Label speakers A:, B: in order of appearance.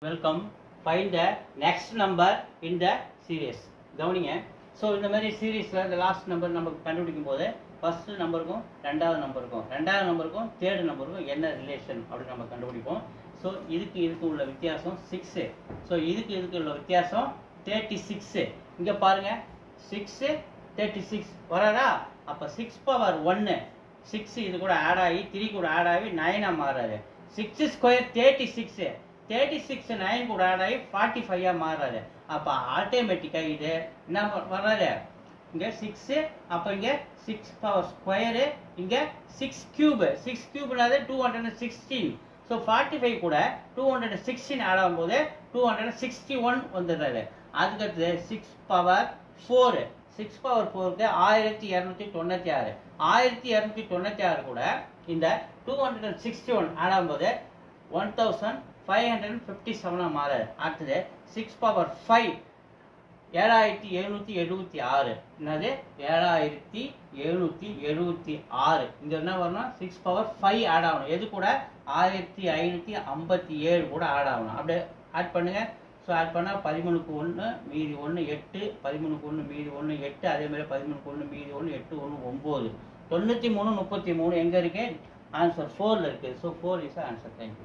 A: Welcome. Find the next number in the series. கவனிங்க. So இந்த மாதிரி சீரீஸில் இந்த லாஸ்ட் நம்பர் நம்ம கண்டுபிடிக்கும் போது ஃபர்ஸ்ட் நம்பருக்கும் ரெண்டாவது நம்பருக்கும் தேர்ட் நம்பருக்கும் என்ன ரிலேஷன் அப்படின்னு நம்ம கண்டுபிடிப்போம். ஸோ இதுக்கு உள்ள வித்தியாசம் 6. ஸோ இதுக்கு உள்ள வித்தியாசம் 36. இங்கே பாருங்க 6 36 வராதா? அப்போ 6 பவர் 1 6 இது கூட ஆட் ஆகி 3 கூட ஆட் ஆகி 9 மாறாது. 6 ஸ்கொயர் 36 36 9 கூட ஆட் ஆகி 45 மாறாது. அப்போ ஆட்டோமேட்டிக்காக இது என்ன வராது? இங்கே 6 அப்போ இங்கே 6 பவர் ஸ்கொயரு இங்கே 6 கியூப்னாது 216. ஸோ 45 கூட 216 ஆட் ஆகும்போது 261 வந்துடுறாரு. அதுக்கடுத்து 6 பவர் 4 6 பவர் 4க்கு 1296 1296 கூட இந்த 261 ஆட் ஆகும்போது 1557 மாறாது. அடுத்தது 6 பவர் 5 7776 என்னது 7776. இங்க என்ன வரணும்? 6 பவர் 5 ஆட் ஆகணும். எது கூட? 1557 கூட ஆட் ஆகணும். அப்படியே ஆட் பண்ணுங்க. ஸோ ஆட் பண்ணால் 13க்கு 1 மீதி 1 8 13க்கு 1 மீதி 1 8 அதே மாதிரி 13க்கு 1 மீதி 1 8 1 9 93 33 எங்கே இருக்கு? ஆன்சர் 4ல் இருக்குது. So 4 is answer. தேங்க்யூ.